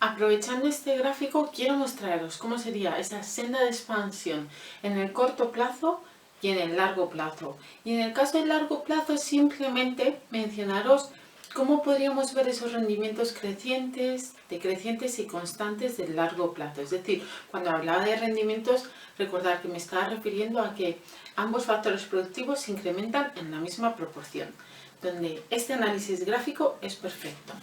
Aprovechando este gráfico, quiero mostraros cómo sería esa senda de expansión en el corto plazo y en el largo plazo. Y en el caso del largo plazo, simplemente mencionaros cómo podríamos ver esos rendimientos decrecientes y constantes del largo plazo. Es decir, cuando hablaba de rendimientos, recordad que me estaba refiriendo a que ambos factores productivos se incrementan en la misma proporción, donde este análisis gráfico es perfecto.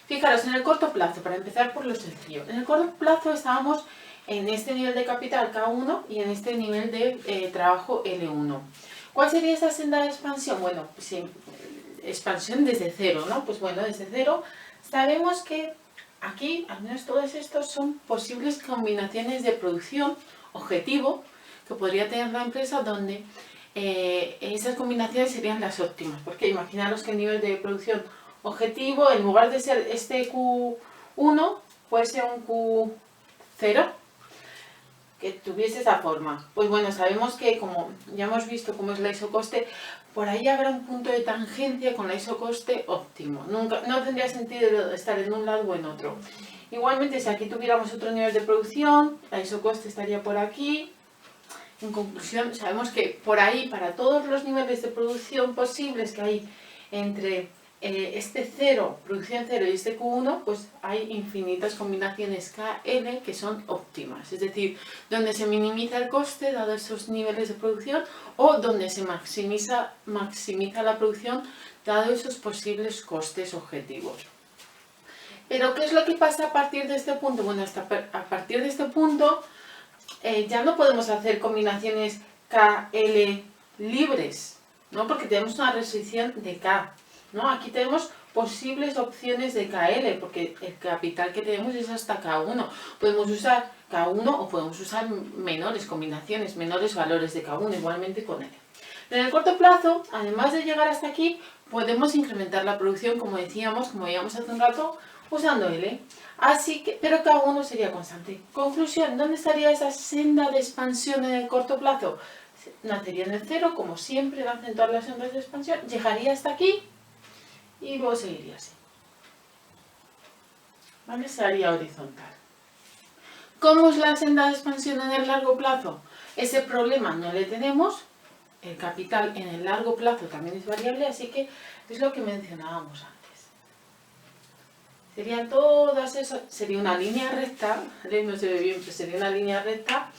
Fijaros, en el corto plazo, para empezar por lo sencillo, en el corto plazo estábamos en este nivel de capital K1 y en este nivel de trabajo L1. ¿Cuál sería esa senda de expansión? Bueno, pues expansión desde cero, ¿no? Pues bueno, desde cero sabemos que aquí, al menos todos estos son posibles combinaciones de producción objetivo que podría tener la empresa donde esas combinaciones serían las óptimas, porque imaginaros que el nivel de producción objetivo, en lugar de ser este Q1, fuese un Q0, que tuviese esa forma. Pues bueno, sabemos que, como ya hemos visto cómo es la isocoste, por ahí habrá un punto de tangencia con la isocoste óptimo. No tendría sentido estar en un lado o en otro. Igualmente, si aquí tuviéramos otro nivel de producción, la isocoste estaría por aquí. En conclusión, sabemos que por ahí, para todos los niveles de producción posibles que hay entre este producción 0 y este Q1, pues hay infinitas combinaciones KL que son óptimas, es decir, donde se minimiza el coste dado esos niveles de producción o donde se maximiza la producción dado esos posibles costes objetivos. Pero ¿qué es lo que pasa a partir de este punto? Bueno, a partir de este punto ya no podemos hacer combinaciones KL libres, ¿no? Porque tenemos una restricción de K, ¿no? Aquí tenemos posibles opciones de KL, porque el capital que tenemos es hasta K1. Podemos usar K1 o podemos usar menores combinaciones, menores valores de K1, igualmente con L. En el corto plazo, además de llegar hasta aquí, podemos incrementar la producción, como decíamos, como veíamos hace un rato, usando L. Así que, pero K1 sería constante. Conclusión, ¿dónde estaría esa senda de expansión en el corto plazo? Nacería en el 0, como siempre nacen todas las sendas de expansión, llegaría hasta aquí y luego seguiría así. ¿Vale? Se haría horizontal. ¿Cómo es la senda de expansión en el largo plazo? Ese problema no le tenemos. El capital en el largo plazo también es variable, así que es lo que mencionábamos antes. Serían todas esas, sería una línea recta, no se ve bien, pero sería una línea recta,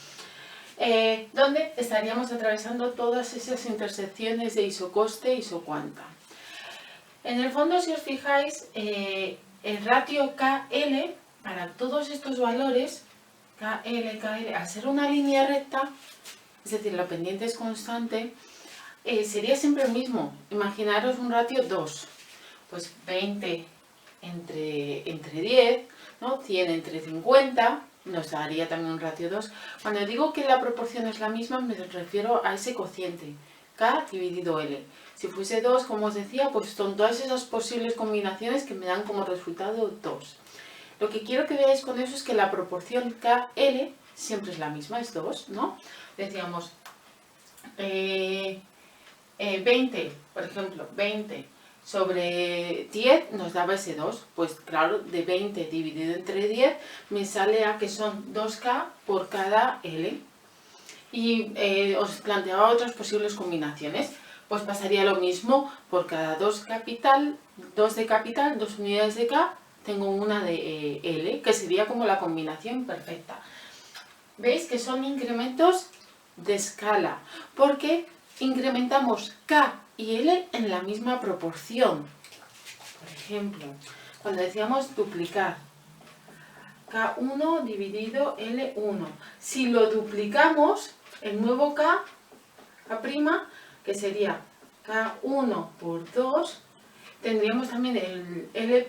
donde estaríamos atravesando todas esas intersecciones de isocoste y isocuanta. En el fondo, si os fijáis, el ratio KL, para todos estos valores, KL, al ser una línea recta, es decir, la pendiente es constante, sería siempre el mismo. Imaginaros un ratio 2, pues 20 entre 10, ¿no? 100 entre 50, nos daría también un ratio 2. Cuando digo que la proporción es la misma, me refiero a ese cociente, K dividido L. Si fuese 2, como os decía, pues son todas esas posibles combinaciones que me dan como resultado 2. Lo que quiero que veáis con eso es que la proporción KL siempre es la misma, es 2, ¿no? Decíamos 20, por ejemplo, 20 sobre 10 nos daba ese 2, pues claro, de 20 dividido entre 10 me sale a que son 2K por cada L. Y os planteaba otras posibles combinaciones, pues pasaría lo mismo por cada 2 de capital, 2 unidades de K, tengo una de L, que sería como la combinación perfecta. ¿Veis que son incrementos de escala? Porque incrementamos K y L en la misma proporción. Por ejemplo, cuando decíamos duplicar, K1 dividido L1. Si lo duplicamos, el nuevo K, K', que sería K1 por 2, tendríamos también el L',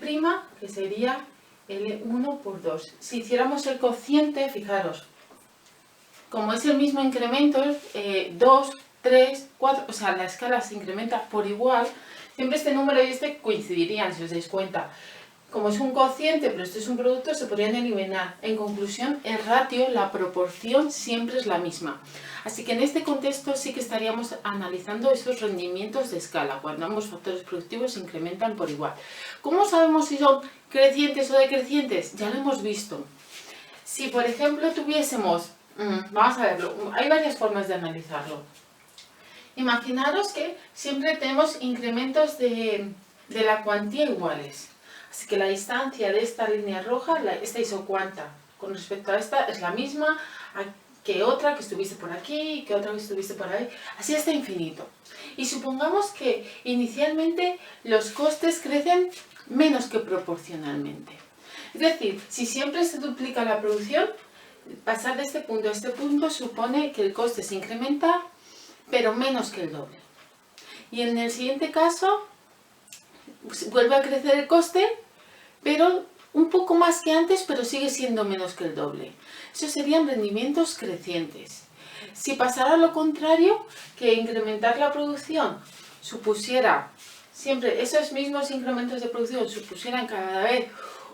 que sería L1 por 2. Si hiciéramos el cociente, fijaros, como es el mismo incremento, 2, 3, 4, o sea, la escala se incrementa por igual, siempre este número y este coincidirían, si os dais cuenta. como es un cociente, pero esto es un producto, se podrían eliminar. En conclusión, el ratio, la proporción, siempre es la misma. Así que en este contexto sí que estaríamos analizando esos rendimientos de escala, cuando ambos factores productivos se incrementan por igual. ¿Cómo sabemos si son crecientes o decrecientes? Ya lo hemos visto. Si, por ejemplo, tuviésemos... vamos a verlo, hay varias formas de analizarlo. Imaginaros que siempre tenemos incrementos de la cuantía iguales. Así que la distancia de esta línea roja, esta isocuanta, con respecto a esta, es la misma que otra que estuviese por aquí, que otra que estuviese por ahí, así hasta infinito. Y supongamos que inicialmente los costes crecen menos que proporcionalmente. Es decir, si siempre se duplica la producción, pasar de este punto a este punto supone que el coste se incrementa, pero menos que el doble. Y en el siguiente caso, vuelve a crecer el coste, pero un poco más que antes, pero sigue siendo menos que el doble. Esos serían rendimientos crecientes. Si pasara lo contrario, que incrementar la producción supusiera, siempre esos mismos incrementos de producción supusieran cada vez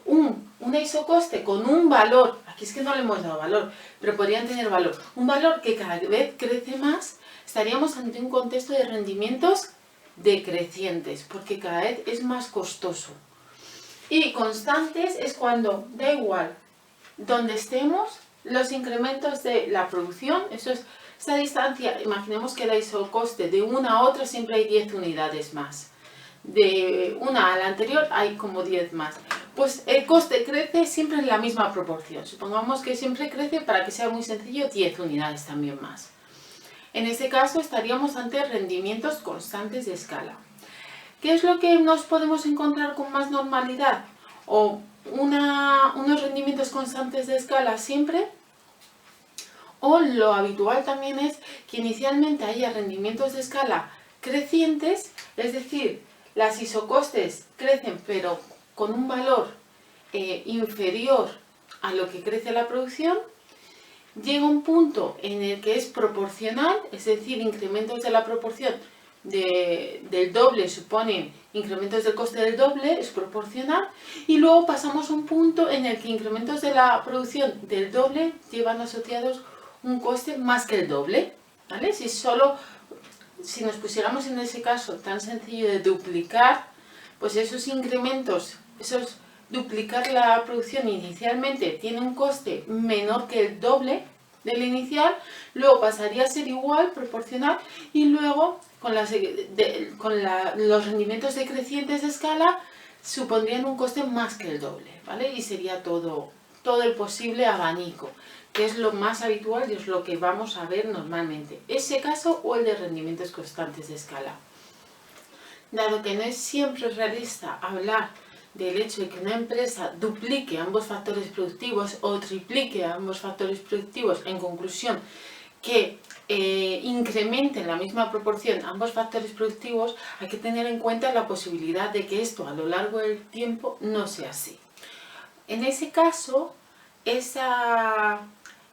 un isocoste con un valor, aquí es que no le hemos dado valor, pero podrían tener valor, un valor que cada vez crece más, estaríamos ante un contexto de rendimientos decrecientes, porque cada vez es más costoso. Y constantes es cuando da igual donde estemos, los incrementos de la producción, eso es esta distancia, imaginemos que el isocoste de una a otra siempre hay 10 unidades más. De una a la anterior hay como 10 más. Pues el coste crece siempre en la misma proporción. Supongamos que siempre crece, para que sea muy sencillo, 10 unidades también más. En este caso estaríamos ante rendimientos constantes de escala. ¿Qué es lo que nos podemos encontrar con más normalidad? O unos rendimientos constantes de escala siempre, o lo habitual también es que inicialmente haya rendimientos de escala crecientes, es decir, las isocostes crecen pero con un valor inferior a lo que crece la producción. Llega un punto en el que es proporcional, es decir, incrementos de la proporción del doble suponen incrementos del coste del doble, es proporcional, y luego pasamos a un punto en el que incrementos de la producción del doble llevan asociados un coste más que el doble, ¿vale? Si nos pusiéramos en ese caso tan sencillo de duplicar, pues esos incrementos, duplicar la producción inicialmente tiene un coste menor que el doble del inicial, luego pasaría a ser igual, proporcional, y luego con los rendimientos decrecientes de escala supondrían un coste más que el doble, ¿vale? Y sería todo el posible abanico, que es lo más habitual y es lo que vamos a ver normalmente. Ese caso o el de rendimientos constantes de escala. Dado que no es siempre realista hablar del hecho de que una empresa duplique ambos factores productivos o triplique ambos factores productivos, en conclusión, que incrementen en la misma proporción ambos factores productivos, hay que tener en cuenta la posibilidad de que esto a lo largo del tiempo no sea así. En ese caso, esa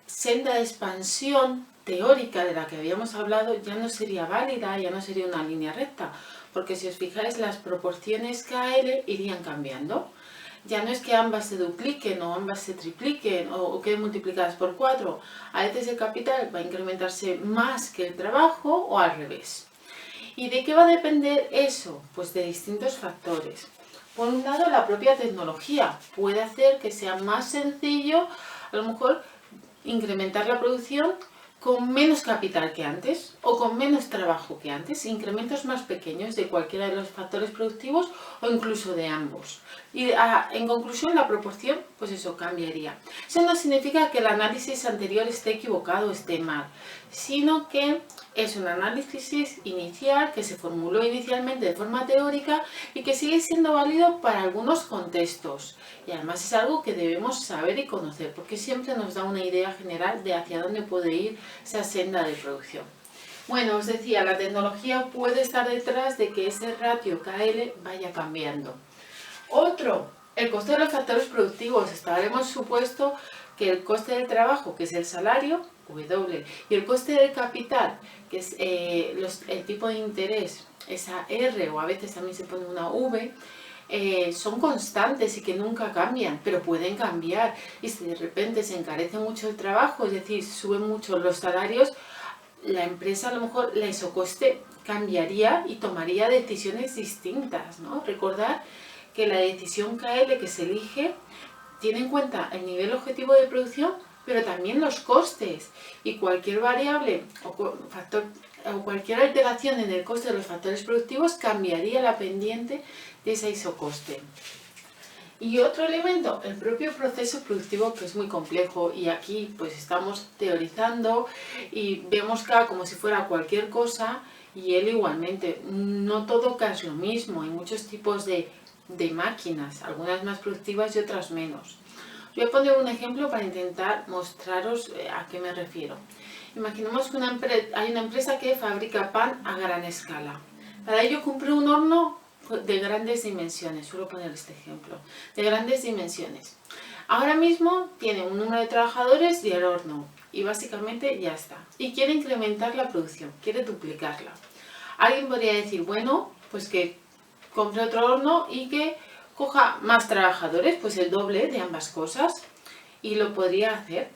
senda de expansión teórica de la que habíamos hablado ya no sería válida, ya no sería una línea recta, porque si os fijáis las proporciones KL irían cambiando. Ya no es que ambas se dupliquen o ambas se tripliquen o queden multiplicadas por 4. A veces el capital va a incrementarse más que el trabajo o al revés. ¿Y de qué va a depender eso? Pues de distintos factores. Por un lado, la propia tecnología puede hacer que sea más sencillo, a lo mejor, incrementar la producción con menos capital que antes o con menos trabajo que antes, incrementos más pequeños de cualquiera de los factores productivos o incluso de ambos. Y en conclusión, la proporción, pues eso, cambiaría. Eso no significa que el análisis anterior esté equivocado o esté mal, sino que es un análisis inicial que se formuló inicialmente de forma teórica y que sigue siendo válido para algunos contextos. Y además es algo que debemos saber y conocer, porque siempre nos da una idea general de hacia dónde puede ir esa senda de producción. Bueno, os decía, la tecnología puede estar detrás de que ese ratio KL vaya cambiando. Otro, el coste de los factores productivos. Habremos supuesto que el coste del trabajo, que es el salario, W, y el coste del capital, que es el tipo de interés, esa R, o a veces también se pone una V, son constantes y que nunca cambian, pero pueden cambiar. Y si de repente se encarece mucho el trabajo, es decir, suben mucho los salarios, la empresa a lo mejor la isocoste cambiaría y tomaría decisiones distintas, ¿no? Recordar que la decisión KL que se elige tiene en cuenta el nivel objetivo de producción, pero también los costes, y cualquier variable o factor o cualquier alteración en el coste de los factores productivos cambiaría la pendiente de ese isocoste. Y otro elemento, el propio proceso productivo, que es muy complejo, y aquí pues estamos teorizando y vemos K como si fuera cualquier cosa y L igualmente. No todo K es lo mismo, hay muchos tipos de máquinas, algunas más productivas y otras menos. Voy a poner un ejemplo para intentar mostraros a qué me refiero. Imaginemos que hay una empresa que fabrica pan a gran escala. Para ello compré un horno de grandes dimensiones, suelo poner este ejemplo, de grandes dimensiones. Ahora mismo tiene un número de trabajadores y el horno, y básicamente ya está. Y quiere incrementar la producción, quiere duplicarla. Alguien podría decir, bueno, pues que compre otro horno y que coja más trabajadores, pues el doble de ambas cosas, y lo podría hacer.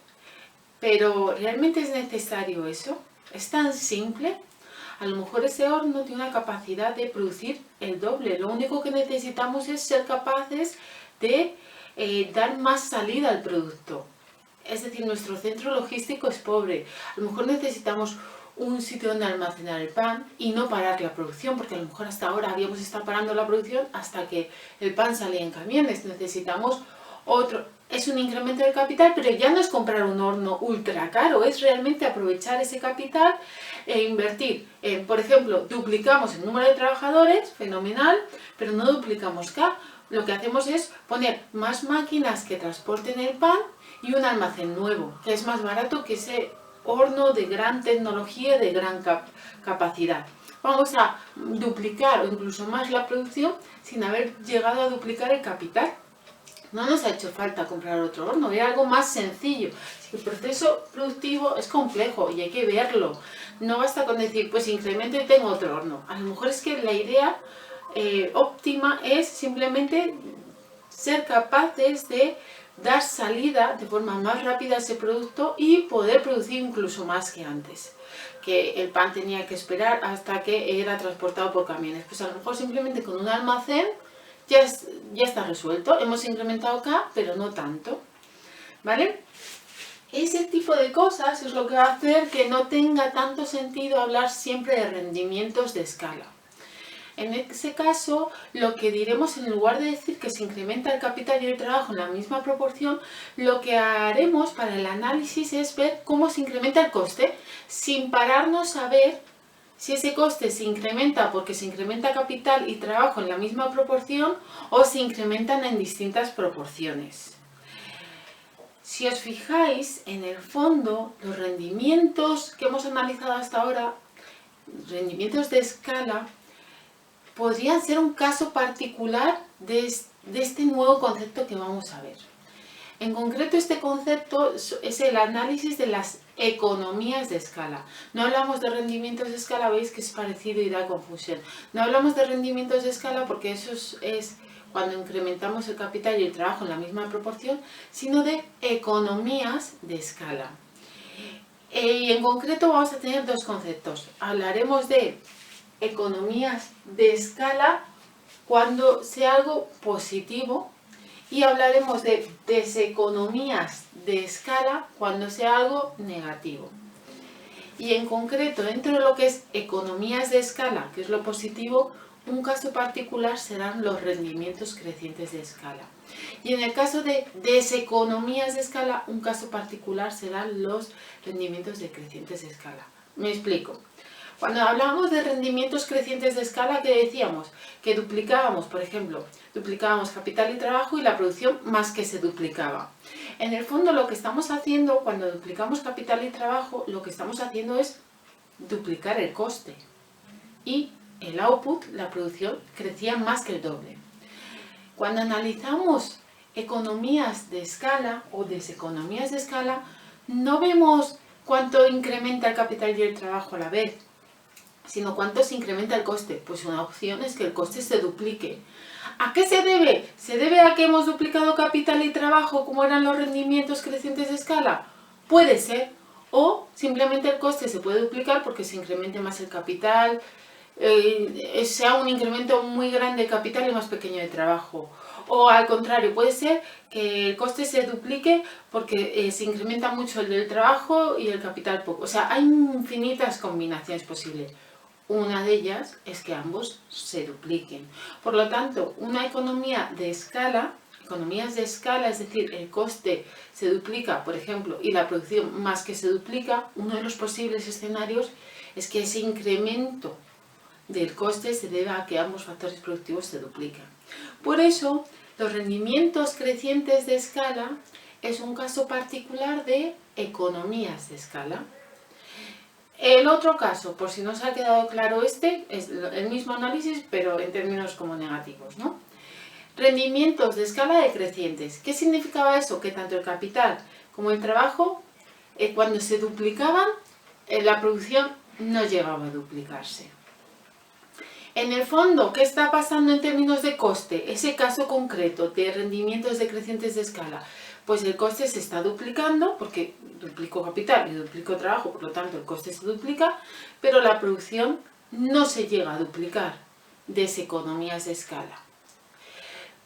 Pero ¿realmente es necesario eso? ¿Es tan simple? A lo mejor ese horno tiene una capacidad de producir el doble. Lo único que necesitamos es ser capaces de dar más salida al producto. Es decir, nuestro centro logístico es pobre. A lo mejor necesitamos un sitio donde almacenar el pan y no parar la producción, porque a lo mejor hasta ahora habíamos estado parando la producción hasta que el pan salía en camiones. Necesitamos otro. Es un incremento de capital, pero ya no es comprar un horno ultra caro, es realmente aprovechar ese capital e invertir. Por ejemplo, duplicamos el número de trabajadores, fenomenal, pero no duplicamos K. Lo que hacemos es poner más máquinas que transporten el pan y un almacén nuevo, que es más barato que ese horno de gran tecnología, de gran capacidad. Vamos a duplicar o incluso más la producción sin haber llegado a duplicar el capital. No nos ha hecho falta comprar otro horno, era algo más sencillo. El proceso productivo es complejo y hay que verlo. No basta con decir, pues incremento y tengo otro horno. A lo mejor es que la idea óptima es simplemente ser capaces de dar salida de forma más rápida a ese producto y poder producir incluso más que antes. Que el pan tenía que esperar hasta que era transportado por camiones. Pues a lo mejor simplemente con un almacén ya está resuelto. Hemos incrementado K, pero no tanto. ¿Vale? Ese tipo de cosas es lo que va a hacer que no tenga tanto sentido hablar siempre de rendimientos de escala. En ese caso, lo que diremos, en lugar de decir que se incrementa el capital y el trabajo en la misma proporción, lo que haremos para el análisis es ver cómo se incrementa el coste, sin pararnos a ver si ese coste se incrementa porque se incrementa capital y trabajo en la misma proporción o se incrementan en distintas proporciones. Si os fijáis, en el fondo, los rendimientos que hemos analizado hasta ahora, rendimientos de escala, podrían ser un caso particular de este nuevo concepto que vamos a ver. En concreto, este concepto es el análisis de las economías de escala. No hablamos de rendimientos de escala, veis que es parecido y da confusión. No hablamos de rendimientos de escala porque eso es cuando incrementamos el capital y el trabajo en la misma proporción, sino de economías de escala. Y en concreto vamos a tener dos conceptos. Hablaremos de economías de escala cuando sea algo positivo y hablaremos de deseconomías de escala cuando sea algo negativo. Y en concreto, dentro de lo que es economías de escala, que es lo positivo, un caso particular serán los rendimientos crecientes de escala. Y en el caso de deseconomías de escala, un caso particular serán los rendimientos decrecientes de escala. Me explico. Cuando hablábamos de rendimientos crecientes de escala, ¿qué decíamos? Que duplicábamos, por ejemplo, duplicábamos capital y trabajo y la producción más que se duplicaba. En el fondo, lo que estamos haciendo cuando duplicamos capital y trabajo, lo que estamos haciendo es duplicar el coste. Y el output, la producción, crecía más que el doble. Cuando analizamos economías de escala o deseconomías de escala, no vemos cuánto incrementa el capital y el trabajo a la vez, sino cuánto se incrementa el coste. Pues una opción es que el coste se duplique. ¿A qué se debe? ¿Se debe a que hemos duplicado capital y trabajo como eran los rendimientos crecientes de escala? Puede ser. O simplemente el coste se puede duplicar porque se incremente más el capital, sea un incremento muy grande de capital y más pequeño de trabajo. O al contrario, puede ser que el coste se duplique porque se incrementa mucho el del trabajo y el capital poco. O sea, hay infinitas combinaciones posibles. Una de ellas es que ambos se dupliquen. Por lo tanto, una economía de escala, economías de escala, es decir, el coste se duplica, por ejemplo, y la producción más que se duplica, uno de los posibles escenarios es que ese incremento del coste se debe a que ambos factores productivos se duplican. Por eso, los rendimientos crecientes de escala es un caso particular de economías de escala. El otro caso, por si no os ha quedado claro este, es el mismo análisis, pero en términos como negativos, ¿no? Rendimientos de escala decrecientes. ¿Qué significaba eso? Que tanto el capital como el trabajo, cuando se duplicaban, la producción no llegaba a duplicarse. En el fondo, ¿qué está pasando en términos de coste? Ese caso concreto de rendimientos decrecientes de escala, pues el coste se está duplicando, porque duplico capital y duplico trabajo, por lo tanto el coste se duplica, pero la producción no se llega a duplicar, deseconomías de escala.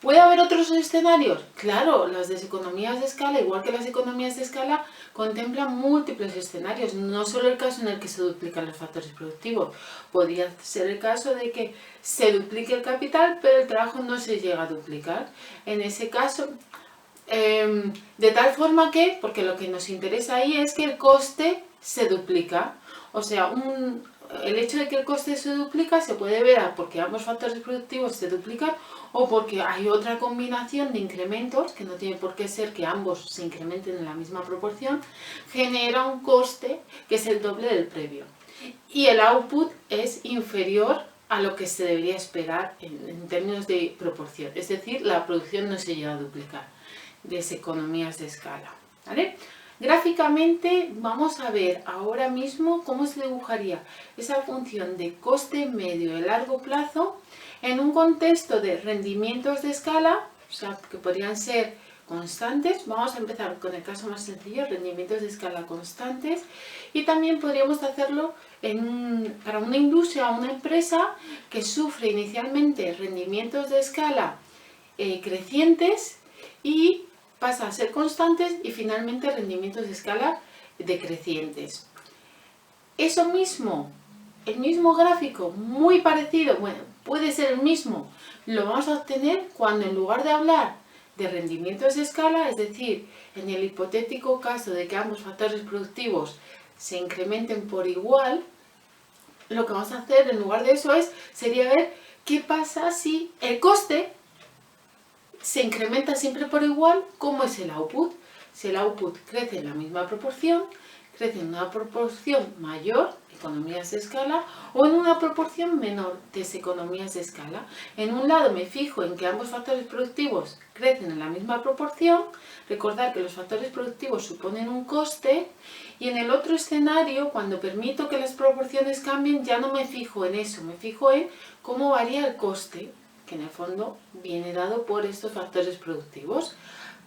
¿Puede haber otros escenarios? Claro, las deseconomías de escala, igual que las economías de escala, contemplan múltiples escenarios, no solo el caso en el que se duplican los factores productivos. Podría ser el caso de que se duplique el capital, pero el trabajo no se llega a duplicar. En ese caso, de tal forma que, porque lo que nos interesa ahí es que el coste se duplica. O sea, el hecho de que el coste se duplica se puede ver porque ambos factores productivos se duplican o porque hay otra combinación de incrementos, que no tiene por qué ser que ambos se incrementen en la misma proporción, genera un coste que es el doble del previo. Y el output es inferior a lo que se debería esperar en términos de proporción. Es decir, la producción no se llega a duplicar. Deseconomías de escala. ¿Vale? Gráficamente vamos a ver ahora mismo cómo se dibujaría esa función de coste medio de largo plazo en un contexto de rendimientos de escala, o sea, que podrían ser constantes. Vamos a empezar con el caso más sencillo, rendimientos de escala constantes, y también podríamos hacerlo para una industria o una empresa que sufre inicialmente rendimientos de escala crecientes y pasa a ser constantes y finalmente rendimientos de escala decrecientes. Eso mismo, el mismo gráfico, muy parecido, bueno, puede ser el mismo, lo vamos a obtener cuando en lugar de hablar de rendimientos de escala, es decir, en el hipotético caso de que ambos factores productivos se incrementen por igual, lo que vamos a hacer en lugar de eso sería ver qué pasa si el coste se incrementa siempre por igual. ¿Cómo es el output? Si el output crece en la misma proporción, crece en una proporción mayor, economías de escala, o en una proporción menor, deseconomías de escala. En un lado me fijo en que ambos factores productivos crecen en la misma proporción, recordar que los factores productivos suponen un coste, y en el otro escenario, cuando permito que las proporciones cambien, ya no me fijo en eso, me fijo en cómo varía el coste, que en el fondo viene dado por estos factores productivos.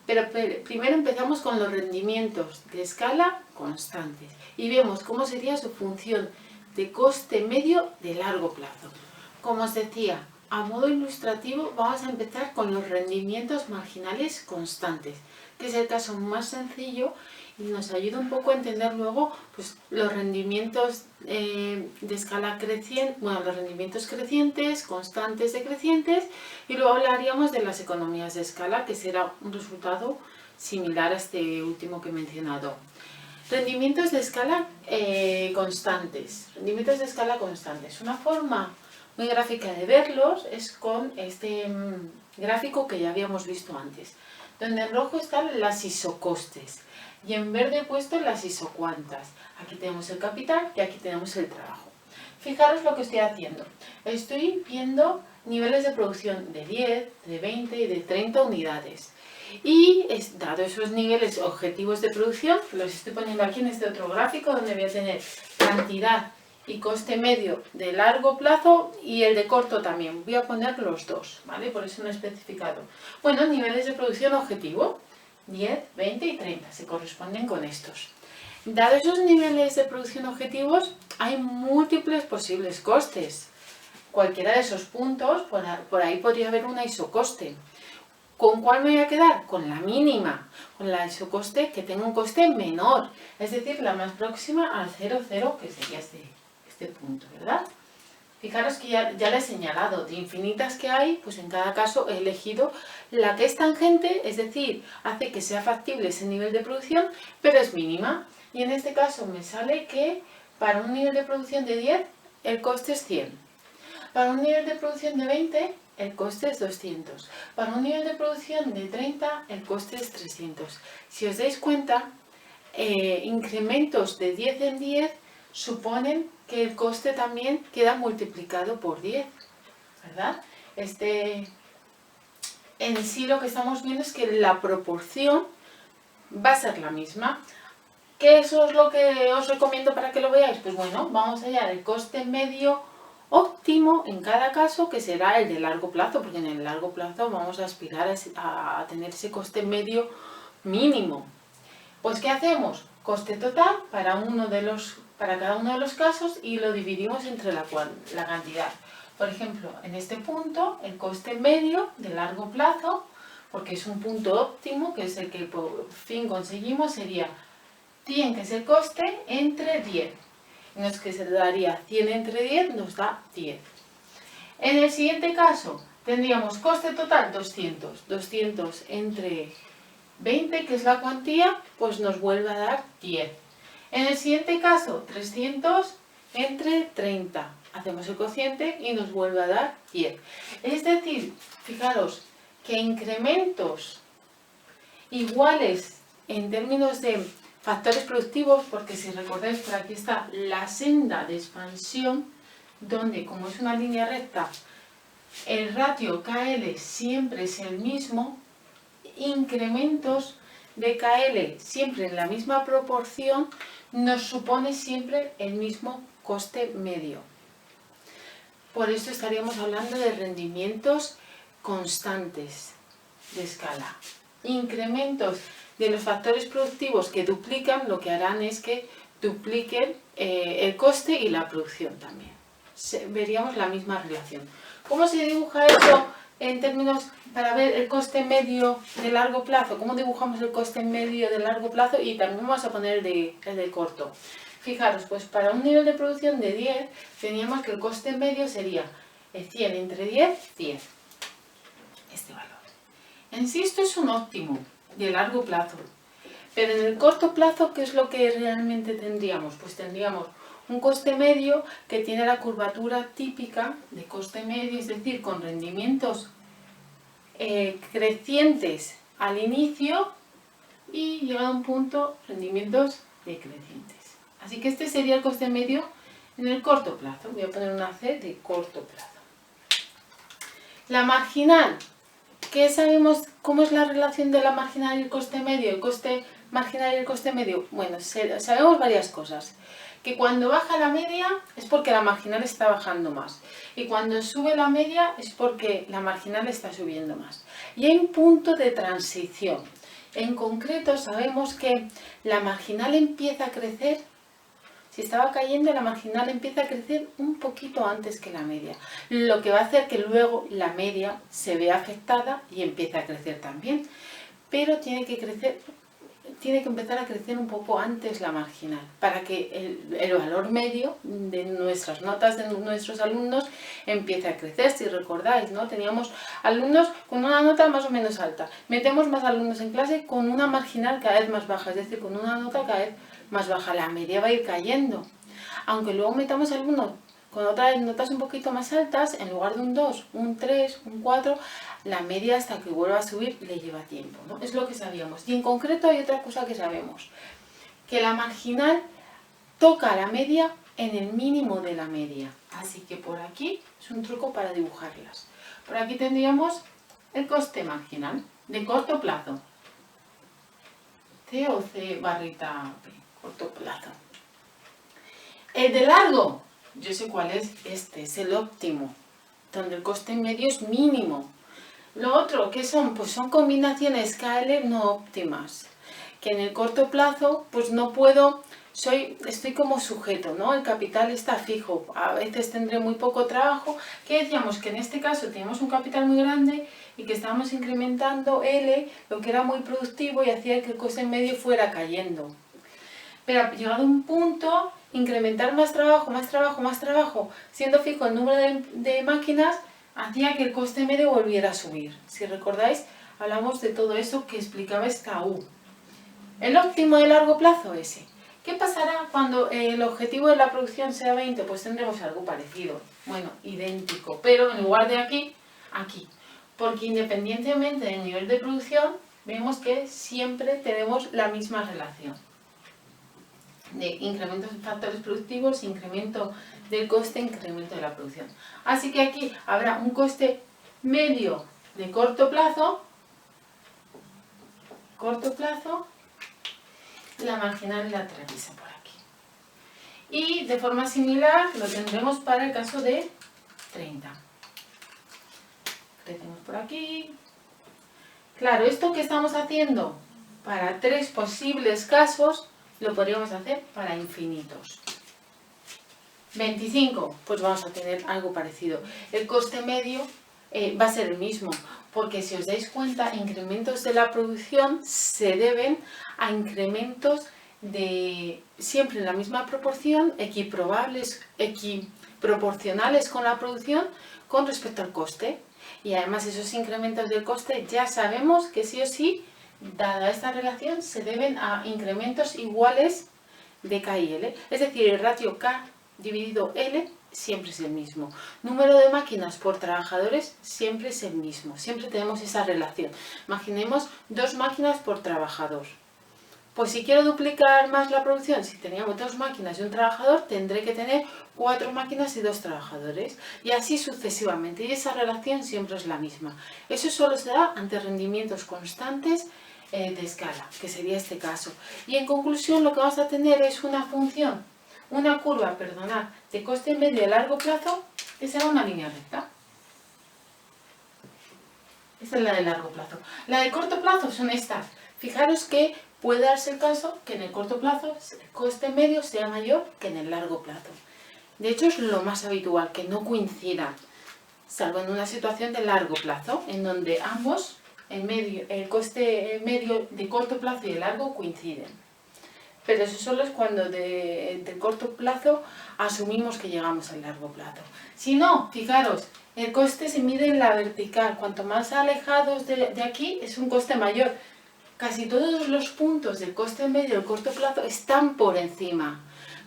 Pero primero empezamos con los rendimientos de escala constantes y vemos cómo sería su función de coste medio de largo plazo. Como os decía, a modo ilustrativo vamos a empezar con los rendimientos marginales constantes, que es el caso más sencillo y nos ayuda un poco a entender luego pues, los rendimientos de escala creciente, bueno, los rendimientos crecientes, constantes, decrecientes, y luego hablaríamos de las economías de escala, que será un resultado similar a este último que he mencionado. Rendimientos de escala constantes. Rendimientos de escala constantes. Una forma muy gráfica de verlos es con este gráfico que ya habíamos visto antes, donde en rojo están las isocostes y en verde he puesto las isocuantas. Aquí tenemos el capital y aquí tenemos el trabajo. Fijaros lo que estoy haciendo. Estoy viendo niveles de producción de 10, de 20 y de 30 unidades. Y dado esos niveles objetivos de producción, los estoy poniendo aquí en este otro gráfico donde voy a tener cantidad y coste medio de largo plazo y el de corto también. Voy a poner los dos, ¿vale? Por eso no he especificado. Bueno, niveles de producción objetivo, 10, 20 y 30, se corresponden con estos. Dados esos niveles de producción objetivos, hay múltiples posibles costes. Cualquiera de esos puntos, por ahí podría haber una isocoste. ¿Con cuál me voy a quedar? Con la mínima, con la isocoste que tenga un coste menor, es decir, la más próxima al 0, 0, que sería este punto, ¿verdad? Fijaros que ya le he señalado, de infinitas que hay, pues en cada caso he elegido la que es tangente, es decir, hace que sea factible ese nivel de producción, pero es mínima. Y en este caso me sale que para un nivel de producción de 10, el coste es 100. Para un nivel de producción de 20, el coste es 200. Para un nivel de producción de 30, el coste es 300. Si os dais cuenta, incrementos de 10 en 10 suponen que el coste también queda multiplicado por 10, ¿verdad? En sí lo que estamos viendo es que la proporción va a ser la misma. ¿Qué eso es lo que os recomiendo para que lo veáis? Pues bueno, vamos a hallar el coste medio óptimo en cada caso, que será el de largo plazo, porque en el largo plazo vamos a aspirar a tener ese coste medio mínimo. Pues ¿qué hacemos? Coste total para cada uno de los casos y lo dividimos entre la cantidad. Por ejemplo, en este punto, el coste medio de largo plazo, porque es un punto óptimo, que es el que por fin conseguimos, sería 100, que es el coste, entre 10. Nos que se daría 100 entre 10, nos da 10. En el siguiente caso, tendríamos coste total 200. 200 entre 20, que es la cuantía, pues nos vuelve a dar 10. En el siguiente caso, 300 entre 30. Hacemos el cociente y nos vuelve a dar 10. Es decir, fijaros que incrementos iguales en términos de factores productivos, porque si recordáis por aquí está la senda de expansión, donde como es una línea recta, el ratio KL siempre es el mismo, incrementos de KL siempre en la misma proporción, nos supone siempre el mismo coste medio. Por eso estaríamos hablando de rendimientos constantes de escala. Incrementos de los factores productivos que duplican, lo que harán es que dupliquen el coste y la producción también. Veríamos la misma relación. ¿Cómo se dibuja eso en términos para ver el coste medio de largo plazo? ¿Cómo dibujamos el coste medio de largo plazo? Y también vamos a poner el de corto. Fijaros, pues para un nivel de producción de 10 teníamos que el coste medio sería 100 entre 10, 100. Este valor. En sí esto es un óptimo de largo plazo. Pero en el corto plazo, ¿qué es lo que realmente tendríamos? Pues tendríamos un coste medio que tiene la curvatura típica de coste medio, es decir, con rendimientos crecientes al inicio y llegado a un punto, rendimientos decrecientes. Así que este sería el coste medio en el corto plazo. Voy a poner una C de corto plazo. La marginal. ¿Qué sabemos? ¿Cómo es la relación de la marginal y el coste medio? El coste marginal y el coste medio. Bueno, sabemos varias cosas. Que cuando baja la media es porque la marginal está bajando más. Y cuando sube la media es porque la marginal está subiendo más. Y hay un punto de transición. En concreto sabemos que la marginal empieza a crecer. Si estaba cayendo, la marginal empieza a crecer un poquito antes que la media, lo que va a hacer que luego la media se vea afectada y empiece a crecer también. Pero tiene que empezar a crecer un poco antes la marginal, para que el valor medio de nuestras notas de nuestros alumnos empiece a crecer. Si recordáis, ¿no? Teníamos alumnos con una nota más o menos alta. Metemos más alumnos en clase con una marginal cada vez más baja, es decir, con una nota cada vez más baja. La media va a ir cayendo. Aunque luego metamos alumnos con otras notas un poquito más altas, en lugar de un 2, un 3, un 4, la media hasta que vuelva a subir le lleva tiempo, ¿no? Es lo que sabíamos. Y en concreto hay otra cosa que sabemos, que la marginal toca la media en el mínimo de la media. Así que por aquí es un truco para dibujarlas. Por aquí tendríamos el coste marginal de corto plazo. C o C barrita P, corto plazo. El de largo, yo sé cuál es este, es el óptimo, donde el coste medio es mínimo. Lo otro, ¿qué son? Pues son combinaciones KL no óptimas, que en el corto plazo pues no puedo, estoy como sujeto, ¿no? El capital está fijo, a veces tendré muy poco trabajo, que decíamos que en este caso teníamos un capital muy grande y que estábamos incrementando L, lo que era muy productivo y hacía que el coste medio fuera cayendo. Pero llegado a un punto, incrementar más trabajo, más trabajo, más trabajo, siendo fijo el número de máquinas, hacía que el coste medio volviera a subir. Si recordáis, hablamos de todo eso que explicaba esta U. El óptimo de largo plazo, ese. ¿Qué pasará cuando el objetivo de la producción sea 20? Pues tendremos algo parecido, bueno, idéntico, pero en lugar de aquí, aquí. Porque independientemente del nivel de producción, vemos que siempre tenemos la misma relación de incremento de factores productivos, incremento del coste, incremento de la producción. Así que aquí habrá un coste medio de corto plazo, la marginal la atraviesa por aquí. Y de forma similar lo tendremos para el caso de 30. Crecemos por aquí. Claro, esto que estamos haciendo para 3 posibles casos, lo podríamos hacer para infinitos. 25, pues vamos a tener algo parecido. El coste medio va a ser el mismo, porque si os dais cuenta, incrementos de la producción se deben a incrementos de siempre en la misma proporción, equiproporcionales con la producción con respecto al coste. Y además esos incrementos del coste ya sabemos que sí o sí, dada esta relación, se deben a incrementos iguales de K y L. Es decir, el ratio K dividido L siempre es el mismo. Número de máquinas por trabajadores siempre es el mismo. Siempre tenemos esa relación. Imaginemos 2 máquinas por trabajador. Pues si quiero duplicar más la producción, si teníamos 2 máquinas y un trabajador, tendré que tener 4 máquinas y 2 trabajadores. Y así sucesivamente. Y esa relación siempre es la misma. Eso solo se da ante rendimientos constantes de escala, que sería este caso. Y en conclusión lo que vamos a tener es una curva, de coste medio a largo plazo, que será una línea recta. Esta es la de largo plazo. La de corto plazo son estas. Fijaros que puede darse el caso que en el corto plazo el coste medio sea mayor que en el largo plazo. De hecho es lo más habitual, que no coincidan, salvo en una situación de largo plazo, en donde ambos, el coste medio de corto plazo y de largo coinciden. Pero eso solo es cuando de corto plazo asumimos que llegamos al largo plazo. Si no, fijaros, el coste se mide en la vertical. Cuanto más alejados de aquí es un coste mayor. Casi todos los puntos del coste medio del corto plazo están por encima.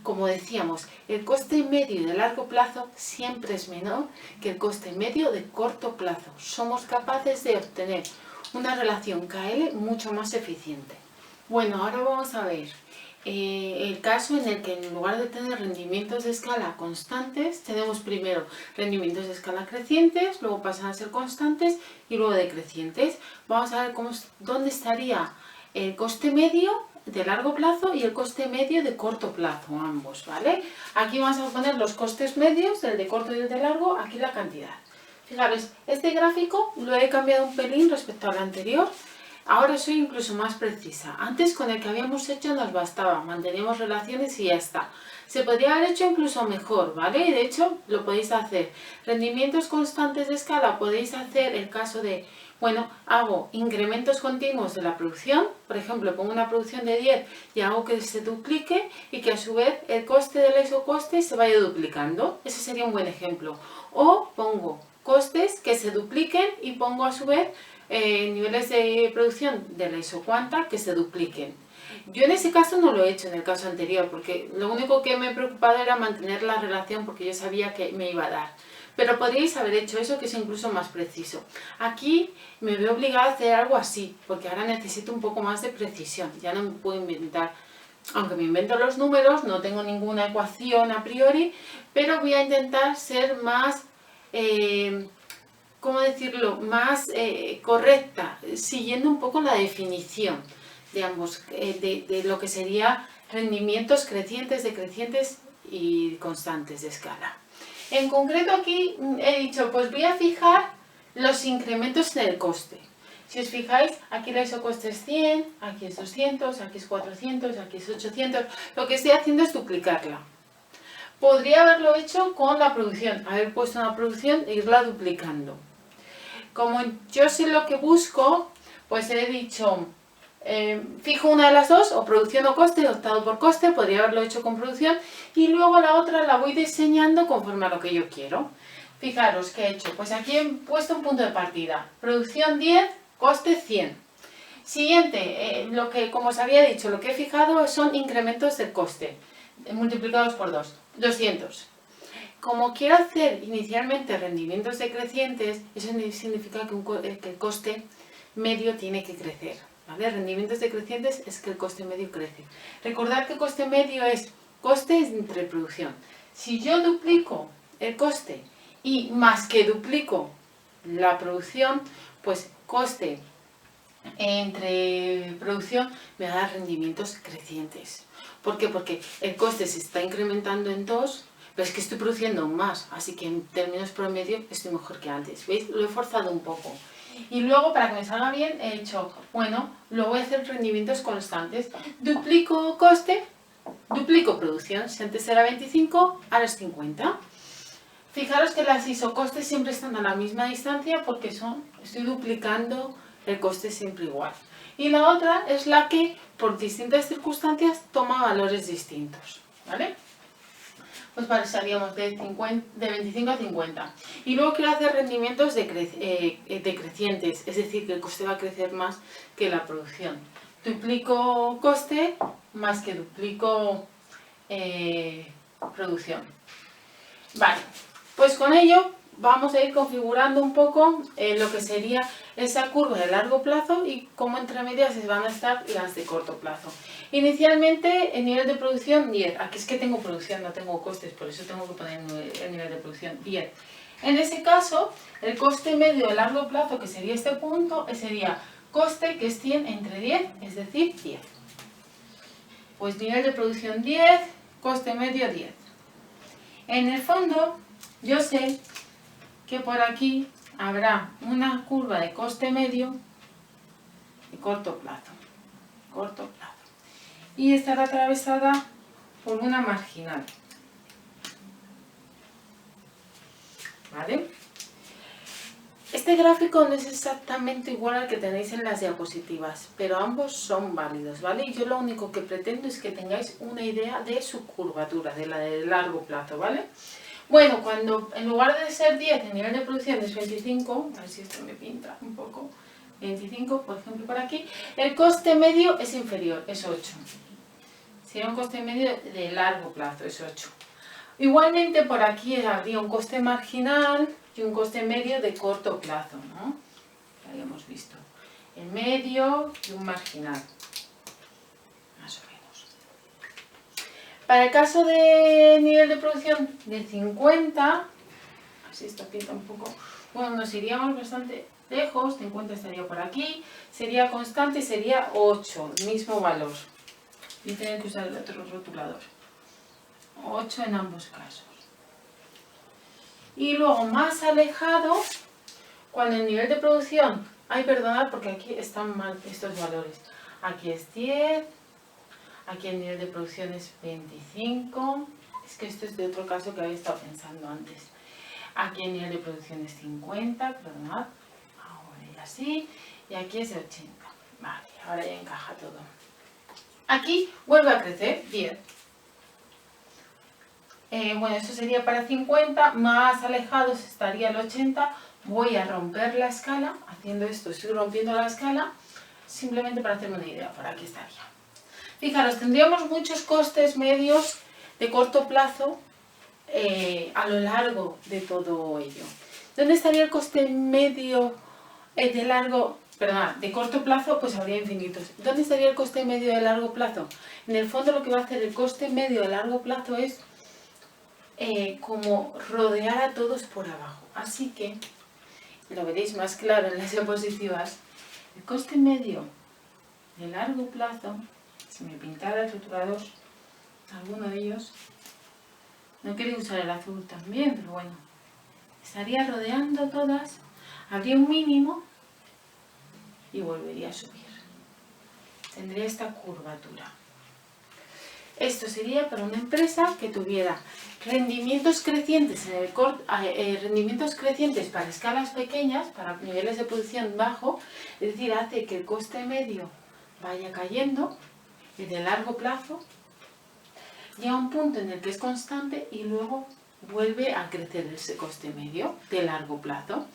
Como decíamos, el coste medio de largo plazo siempre es menor que el coste medio de corto plazo. Somos capaces de obtener una relación KL mucho más eficiente. Bueno, ahora vamos a ver el caso en el que en lugar de tener rendimientos de escala constantes, tenemos primero rendimientos de escala crecientes, luego pasan a ser constantes y luego decrecientes. Vamos a ver dónde estaría el coste medio de largo plazo y el coste medio de corto plazo, ambos, ¿vale? Aquí vamos a poner los costes medios, el de corto y el de largo, aquí la cantidad. Fijaros, este gráfico lo he cambiado un pelín respecto al anterior. Ahora soy incluso más precisa. Antes con el que habíamos hecho nos bastaba, manteníamos relaciones y ya está. Se podría haber hecho incluso mejor, ¿vale? Y de hecho lo podéis hacer. Rendimientos constantes de escala, podéis hacer el caso de, bueno, hago incrementos continuos de la producción. Por ejemplo, pongo una producción de 10 y hago que se duplique y que a su vez el coste del isocoste se vaya duplicando. Ese sería un buen ejemplo. O pongo costes que se dupliquen y pongo a su vez niveles de producción de la isocuanta que se dupliquen. Yo en ese caso no lo he hecho en el caso anterior, porque lo único que me preocupaba era mantener la relación porque yo sabía que me iba a dar. Pero podríais haber hecho eso, que es incluso más preciso. Aquí me veo obligada a hacer algo así, porque ahora necesito un poco más de precisión. Ya no me puedo inventar, aunque me invento los números, no tengo ninguna ecuación a priori, pero voy a intentar ser más... ¿cómo decirlo?, más correcta, siguiendo un poco la definición de ambos, de lo que sería rendimientos crecientes, decrecientes y constantes de escala. En concreto aquí he dicho, pues voy a fijar los incrementos en el coste. Si os fijáis, aquí la isocoste es 100, aquí es 200, aquí es 400, aquí es 800. Lo que estoy haciendo es duplicarla. Podría haberlo hecho con la producción, haber puesto una producción e irla duplicando. Como yo sé lo que busco, pues he dicho, fijo una de las dos, o producción o coste, he optado por coste, podría haberlo hecho con producción, y luego la otra la voy diseñando conforme a lo que yo quiero. Fijaros que he hecho, pues aquí he puesto un punto de partida, producción 10, coste 100. Siguiente, lo que, como os había dicho, lo que he fijado son incrementos del coste, multiplicados por 2, 200. Como quiero hacer inicialmente rendimientos decrecientes, eso significa que el coste medio tiene que crecer, ¿vale? Rendimientos decrecientes es que el coste medio crece. Recordad que coste medio es coste entre producción. Si yo duplico el coste y más que duplico la producción, pues coste entre producción me va a dar rendimientos crecientes. ¿Por qué? Porque el coste se está incrementando en 2, pero es que estoy produciendo más, así que en términos promedio estoy mejor que antes. ¿Veis? Lo he forzado un poco. Y luego, para que me salga bien, he hecho, bueno, lo voy a hacer rendimientos constantes. Duplico coste, duplico producción. Si antes era 25, ahora es 50. Fijaros que las isocostes siempre están a la misma distancia porque estoy duplicando el coste siempre igual. Y la otra es la que, por distintas circunstancias, toma valores distintos, ¿vale? Pues pasaríamos de 25 a 50. Y luego quiero hacer rendimientos decrecientes, es decir, que el coste va a crecer más que la producción. Duplico coste más que duplico producción. Vale, pues con ello vamos a ir configurando un poco lo que sería esa curva de largo plazo y cómo entre medias van a estar las de corto plazo. Inicialmente el nivel de producción 10, aquí es que tengo producción, no tengo costes, por eso tengo que poner el nivel de producción 10. En ese caso, el coste medio de largo plazo, que sería este punto, sería coste que es 100 entre 10, es decir, 10. Pues nivel de producción 10, coste medio 10. En el fondo, yo sé que por aquí habrá una curva de coste medio de corto plazo. Y estará atravesada por una marginal. ¿Vale? Este gráfico no es exactamente igual al que tenéis en las diapositivas, pero ambos son válidos, ¿vale? Y yo lo único que pretendo es que tengáis una idea de su curvatura, de la de largo plazo, ¿vale? Bueno, cuando en lugar de ser 10 el nivel de producción es 25, a ver si esto me pinta un poco, 25, por ejemplo, por aquí, el coste medio es inferior, es 8. Sería un coste medio de largo plazo, es 8. Igualmente por aquí habría un coste marginal y un coste medio de corto plazo, ¿no? Ya habíamos visto. El medio y un marginal. Más o menos. Para el caso de nivel de producción de 50, así esto pinta un poco, bueno, nos iríamos bastante lejos, 50 estaría por aquí, sería constante, sería 8, el mismo valor. Y tener que usar el otro rotulador. 8 en ambos casos. Y luego más alejado, cuando el nivel de producción, perdonad porque aquí están mal estos valores. Aquí es 10, aquí el nivel de producción es 25, es que esto es de otro caso que había estado pensando antes. Aquí el nivel de producción es 50, perdonad, ahora y así, y aquí es 80. Vale, ahora ya encaja todo. Aquí vuelve a crecer 10. Bueno, eso sería para 50, más alejados estaría el 80. Voy a romper la escala, haciendo esto, estoy rompiendo la escala, simplemente para hacerme una idea, por aquí estaría. Fijaros, tendríamos muchos costes medios de corto plazo a lo largo de todo ello. ¿Dónde estaría el coste medio de corto plazo? Pues habría infinitos. ¿Dónde estaría el coste medio de largo plazo? En el fondo lo que va a hacer el coste medio de largo plazo es como rodear a todos por abajo. Así que, lo veréis más claro en las diapositivas, el coste medio de largo plazo, si me pintara el rotulador, alguno de ellos, No quería usar el azul también, pero bueno. Estaría rodeando todas, habría un mínimo y volvería a subir. Tendría esta curvatura. Esto sería para una empresa que tuviera rendimientos crecientes, rendimientos crecientes para escalas pequeñas, para niveles de producción bajo, es decir, hace que el coste medio vaya cayendo y de largo plazo llega a un punto en el que es constante y luego vuelve a crecer ese coste medio de largo plazo.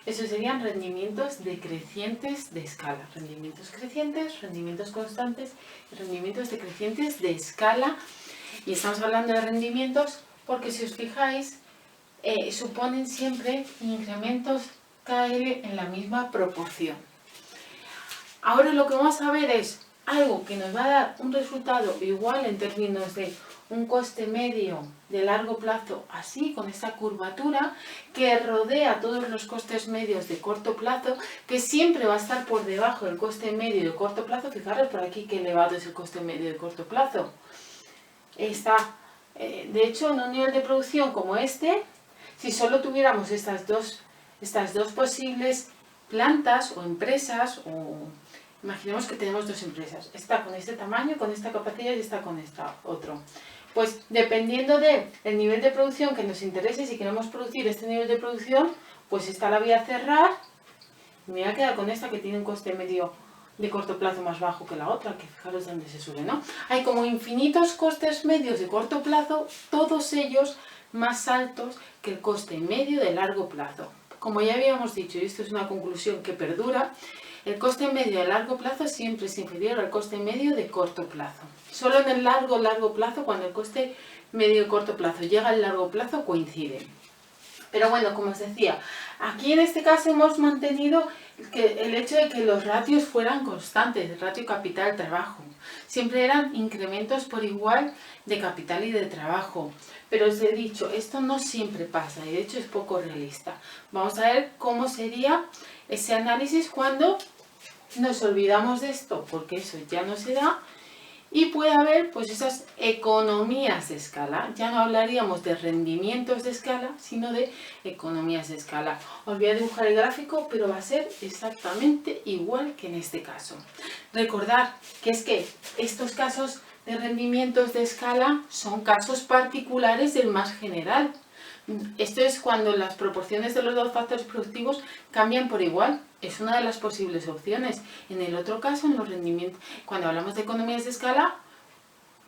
Esos serían rendimientos decrecientes de escala. Rendimientos crecientes, rendimientos constantes y rendimientos decrecientes de escala. Y estamos hablando de rendimientos porque, si os fijáis, suponen siempre incrementos KL en la misma proporción. Ahora lo que vamos a ver es algo que nos va a dar un resultado igual en términos de un coste medio de largo plazo, así, con esta curvatura que rodea todos los costes medios de corto plazo, que siempre va a estar por debajo del coste medio de corto plazo. Fijaros por aquí qué elevado es el coste medio de corto plazo. Está, de hecho, en un nivel de producción como este, si solo tuviéramos estas dos posibles plantas o empresas, o imaginemos que tenemos dos empresas, esta con este tamaño, con esta capacidad, y esta con esta otro. Pues dependiendo del nivel de producción que nos interese, si queremos producir este nivel de producción, pues esta la voy a cerrar y me voy a quedar con esta que tiene un coste medio de corto plazo más bajo que la otra, que fijaros dónde se sube, ¿no? Hay como infinitos costes medios de corto plazo, todos ellos más altos que el coste medio de largo plazo. Como ya habíamos dicho, y esto es una conclusión que perdura, el coste medio de largo plazo siempre es inferior al coste medio de corto plazo. Solo en el largo plazo, cuando el coste medio de corto plazo llega al largo plazo, coinciden. Pero bueno, como os decía, aquí en este caso hemos mantenido el hecho de que los ratios fueran constantes, el ratio capital-trabajo. Siempre eran incrementos por igual de capital y de trabajo. Pero os he dicho, esto no siempre pasa y de hecho es poco realista. Vamos a ver cómo sería ese análisis cuando nos olvidamos de esto, porque eso ya no se da. Y puede haber pues esas economías de escala. Ya no hablaríamos de rendimientos de escala, sino de economías de escala. Os voy a dibujar el gráfico, pero va a ser exactamente igual que en este caso. Recordad que es que estos casos de rendimientos de escala son casos particulares del más general. Esto es cuando las proporciones de los dos factores productivos cambian por igual. Es una de las posibles opciones. En el otro caso, en los rendimientos, cuando hablamos de economías de escala,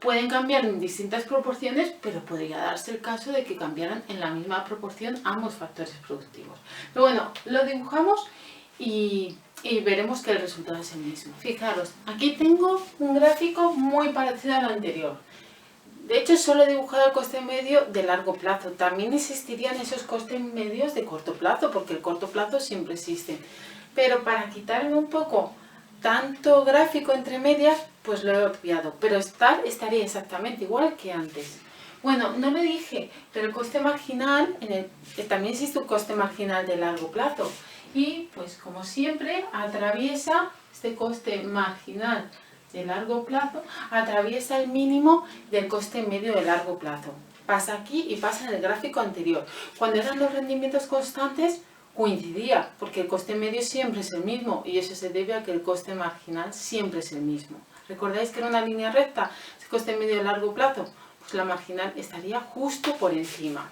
pueden cambiar en distintas proporciones, pero podría darse el caso de que cambiaran en la misma proporción ambos factores productivos. Pero bueno, lo dibujamos y veremos que el resultado es el mismo. Fijaros, aquí tengo un gráfico muy parecido al anterior. De hecho, solo he dibujado el coste medio de largo plazo. También existirían esos costes medios de corto plazo, porque el corto plazo siempre existe. Pero para quitarme un poco tanto gráfico entre medias, pues lo he obviado. Pero estaría exactamente igual que antes. Bueno, no lo dije, pero el coste marginal, también existe un coste marginal de largo plazo. Y pues como siempre, atraviesa este coste marginal de largo plazo, atraviesa el mínimo del coste medio de largo plazo. Pasa aquí y pasa en el gráfico anterior. Cuando eran los rendimientos constantes, coincidía, porque el coste medio siempre es el mismo y eso se debe a que el coste marginal siempre es el mismo. ¿Recordáis que era una línea recta, ese coste medio de largo plazo? Pues la marginal estaría justo por encima.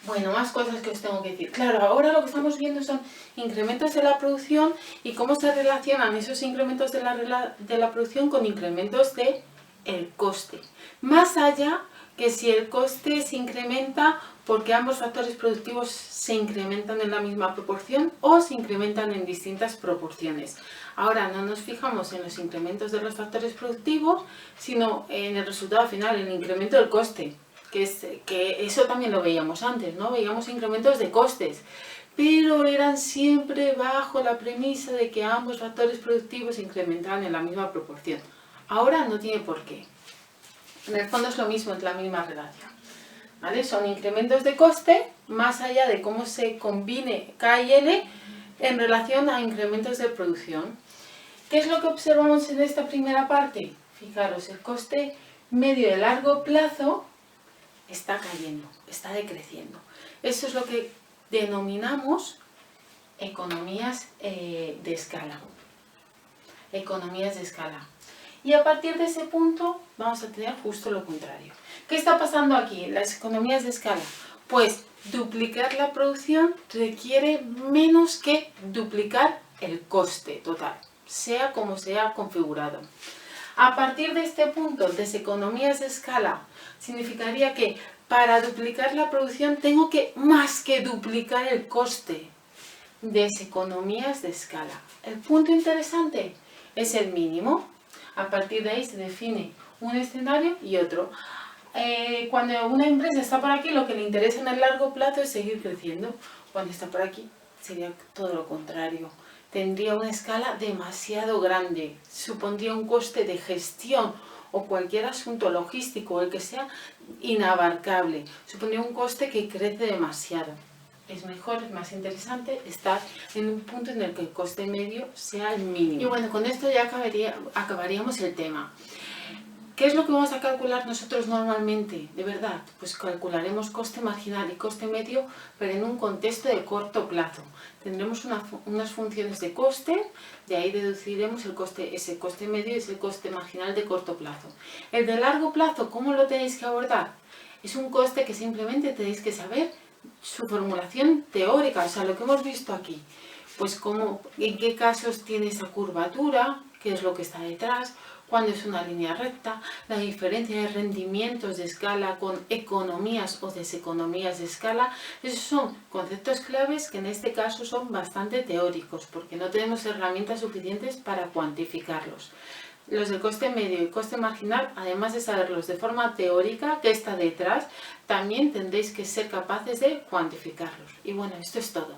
Bueno, más cosas que os tengo que decir. Claro, ahora lo que estamos viendo son incrementos de la producción y cómo se relacionan esos incrementos de la producción con incrementos del coste. Más allá que si el coste se incrementa porque ambos factores productivos se incrementan en la misma proporción o se incrementan en distintas proporciones. Ahora no nos fijamos en los incrementos de los factores productivos, sino en el resultado final, en el incremento del coste. Que eso también lo veíamos antes, ¿no? Veíamos incrementos de costes, pero eran siempre bajo la premisa de que ambos factores productivos se incrementaban en la misma proporción. Ahora no tiene por qué. En el fondo es lo mismo, es la misma relación. ¿Vale? Son incrementos de coste, más allá de cómo se combine K y L en relación a incrementos de producción. ¿Qué es lo que observamos en esta primera parte? Fijaros, el coste medio de largo plazo está cayendo, está decreciendo. Eso es lo que denominamos economías de escala. Economías de escala. Y a partir de ese punto vamos a tener justo lo contrario. ¿Qué está pasando aquí en las economías de escala? Pues duplicar la producción requiere menos que duplicar el coste total, sea como sea configurado. A partir de este punto, economías de escala, significaría que para duplicar la producción tengo que más que duplicar el coste. Economías de escala. El punto interesante es el mínimo. A partir de ahí se define un escenario y otro. Cuando una empresa está por aquí, lo que le interesa en el largo plazo es seguir creciendo. Cuando está por aquí, sería todo lo contrario. Tendría una escala demasiado grande, supondría un coste de gestión o cualquier asunto logístico o el que sea inabarcable, supondría un coste que crece demasiado. Es mejor, es más interesante estar en un punto en el que el coste medio sea el mínimo. Y bueno, con esto ya acabaríamos el tema. ¿Qué es lo que vamos a calcular nosotros normalmente? De verdad, pues calcularemos coste marginal y coste medio, pero en un contexto de corto plazo. Tendremos unas funciones de coste, de ahí deduciremos ese coste medio y ese coste marginal de corto plazo. El de largo plazo, ¿cómo lo tenéis que abordar? Es un coste que simplemente tenéis que saber su formulación teórica, o sea, lo que hemos visto aquí. Pues en qué casos tiene esa curvatura, qué es lo que está detrás, cuándo es una línea recta, la diferencia de rendimientos de escala con economías o deseconomías de escala. Esos son conceptos claves que en este caso son bastante teóricos porque no tenemos herramientas suficientes para cuantificarlos. Los de coste medio y coste marginal, además de saberlos de forma teórica, que está detrás, también tendréis que ser capaces de cuantificarlos. Y bueno, esto es todo.